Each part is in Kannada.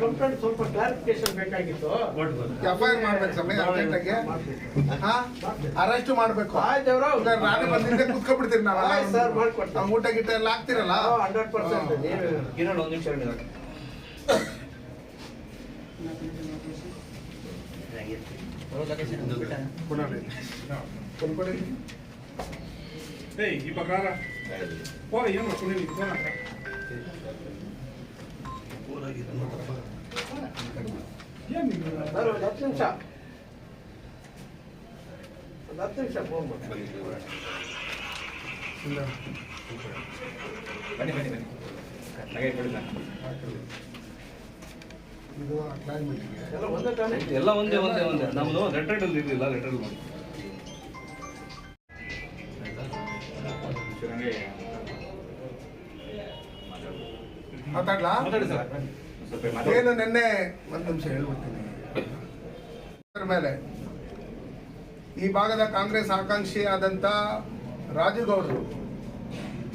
ಕಂಪ್ಲೇಂಟ್ ಸ್ವಲ್ಪ ಕ್ಲಾರಿಫಿಕೇಶನ್ ಬೇಕಾಗಿತ್ತು. ಎಫ್ಐಆರ್ ಮಾಡ್ಬೇಕು ಸಮಯ ಅರ್ಜೆಂಟಾಗಿ ಅರೆಸ್ಟ್ ಮಾಡ್ಬೇಕು. ನಾನೇ ಬಂದಿದ್ದೆ ಕುತ್ಕೊಬಿಡ್ತೀರಿ ನಾವೆಲ್ಲ ಸರ್ ಮಾಡ್ಕೊಡ್ತೀವಿ. ಊಟ ಗಿಟ್ಟ ಎಲ್ಲ ಹಾಕ್ತಿರಲ್ಲ 100%. ಇನ್ನೊಂದು ಒಂದು ನಿಮಿಷ ಹೇಳಿ. ಈ ಪ್ರಕಾರ ಏನು ಸರ್ ಒಂದು 10 ನಿಮಿಷ ಫೋನ್ ಮಾಡಿ. ಬನ್ನಿ ಇದು ಕ್ಲೈಮೇಟ್ಗೆ ಎಲ್ಲ ಒಂದೇ ತಾನೇ? ಎಲ್ಲ ಒಂದೇ ನಮ್ದು ಲೆಟರ್ ಇರಲಿಲ್ಲ, ಲೆಟರ್ ಮಾಡಿ. ಮಾತಾಡ್ಲಾ? ಏನು ನಿನ್ನೆ ಒಂದು ನಿಮಿಷ ಹೇಳ್ಬಿಡ್ತೀನಿ. ಮೇಲೆ ಈ ಭಾಗದ ಕಾಂಗ್ರೆಸ್ ಆಕಾಂಕ್ಷಿಯಾದಂಥ ರಾಜುಗೌಡರು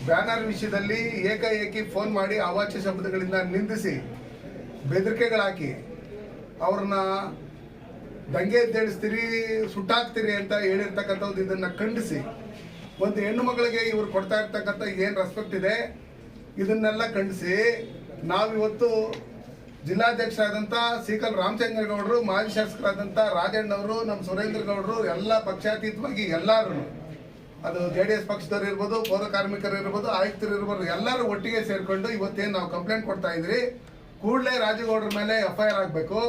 ಬ್ಯಾನರ್ ವಿಷಯದಲ್ಲಿ ಏಕಾಏಕಿ ಫೋನ್ ಮಾಡಿ ಅವಾಚ್ಯ ಶಬ್ದಗಳಿಂದ ನಿಂದಿಸಿ ಬೆದರಿಕೆಗಳಾಕಿ ಅವ್ರನ್ನ ದಂಗೆ ಎದ್ದೇಳಿಸ್ತೀರಿ, ಸುಟ್ಟಾಕ್ತೀರಿ ಅಂತ ಹೇಳಿರ್ತಕ್ಕಂಥದ್ದು ಇದನ್ನ ಖಂಡಿಸಿ ಒಂದು ಹೆಣ್ಣು ಮಗಳಿಗೆ ಇವ್ರು ಕೊಡ್ತಾ ಇರ್ತಕ್ಕಂಥ ಏನು ರೆಸ್ಪೆಕ್ಟ್ ಇದೆ ಇದನ್ನೆಲ್ಲ ಖಂಡಿಸಿ ನಾವಿವತ್ತು ಜಿಲ್ಲಾಧ್ಯಕ್ಷರಾದಂಥ ಸೀಕಲ್ ರಾಮಚಂದ್ರಗೌಡರು, ಮಾಜಿ ಶಾಸಕರಾದಂಥ ರಾಜಣ್ಣವರು, ನಮ್ಮ ಸುರೇಂದ್ರ ಗೌಡರು ಎಲ್ಲ ಪಕ್ಷಾತೀತವಾಗಿ ಎಲ್ಲರೂ, ಅದು JDS ಪಕ್ಷದವ್ರು ಇರ್ಬೋದು, ಪೌರ ಕಾರ್ಮಿಕರು ಇರ್ಬೋದು, ಆಯುಕ್ತರು ಇರ್ಬೋದು, ಎಲ್ಲರೂ ಒಟ್ಟಿಗೆ ಸೇರಿಕೊಂಡು ಇವತ್ತೇನು ನಾವು ಕಂಪ್ಲೇಂಟ್ ಕೊಡ್ತಾ ಇದ್ರಿ, ಕೂಡಲೇ ರಾಜಗೌಡರ ಮೇಲೆ FIR ಆಗಬೇಕು,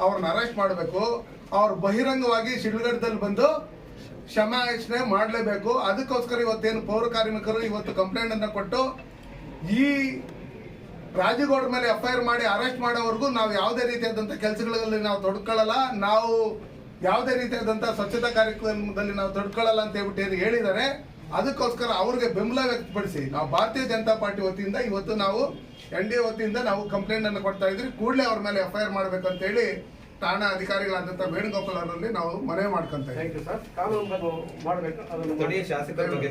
ಅವ್ರನ್ನ ಅರೆಸ್ಟ್ ಮಾಡಬೇಕು, ಅವ್ರು ಬಹಿರಂಗವಾಗಿ ಶಿಡ್ಲಘಟ್ಟದಲ್ಲಿ ಬಂದು ಕ್ಷಮಾಯಾಚನೆ ಮಾಡಲೇಬೇಕು. ಅದಕ್ಕೋಸ್ಕರ ಇವತ್ತೇನು ಪೌರ ಕಾರ್ಮಿಕರು ಇವತ್ತು ಕಂಪ್ಲೇಂಟ್ ಅನ್ನು ಕೊಟ್ಟು ಈ ರಾಜಗೌಡರ ಮೇಲೆ FIR ಮಾಡಿ ಅರೆಸ್ಟ್ ಮಾಡೋವರೆಗೂ ನಾವು ಯಾವುದೇ ರೀತಿಯಾದಂಥ ಕೆಲಸಗಳಲ್ಲಿ ನಾವು ತೊಡ್ಕೊಳ್ಳಲ್ಲ, ನಾವು ಯಾವುದೇ ರೀತಿಯಾದಂಥ ಸ್ವಚ್ಛತಾ ಕಾರ್ಯಕ್ರಮದಲ್ಲಿ ನಾವು ತೊಡ್ಕೊಳ್ಳಲ್ಲ ಅಂತ ಹೇಳ್ಬಿಟ್ಟು ಏನು ಹೇಳಿದ್ದಾರೆ. ಅದಕ್ಕೋಸ್ಕರ ಅವ್ರಿಗೆ ಬೆಂಬಲ ವ್ಯಕ್ತಪಡಿಸಿ ನಾವು ಭಾರತೀಯ ಜನತಾ ಪಾರ್ಟಿ ವತಿಯಿಂದ ಇವತ್ತು ನಾವು NDA ವತಿಯಿಂದ ನಾವು ಕಂಪ್ಲೇಂಟ್ ಅನ್ನು ಕೊಡ್ತಾ ಇದ್ರಿ. ಕೂಡಲೇ ಅವ್ರ ಮೇಲೆ FIR ಮಾಡಬೇಕಂತ ಹೇಳಿ ಠಾಣಾ ಅಧಿಕಾರಿಗಳಾದಂಥ ವೇಣುಗೋಪಾಲ್ ಅವರಲ್ಲಿ ನಾವು ಮನವಿ ಮಾಡ್ಕೊಂತ ಇದ್ದೀವಿ. Thank you sir. ಕಾನೂನು ಮಾಡಬೇಕು ಅದನ್ನು ಶಾಸಕರಿಗೆ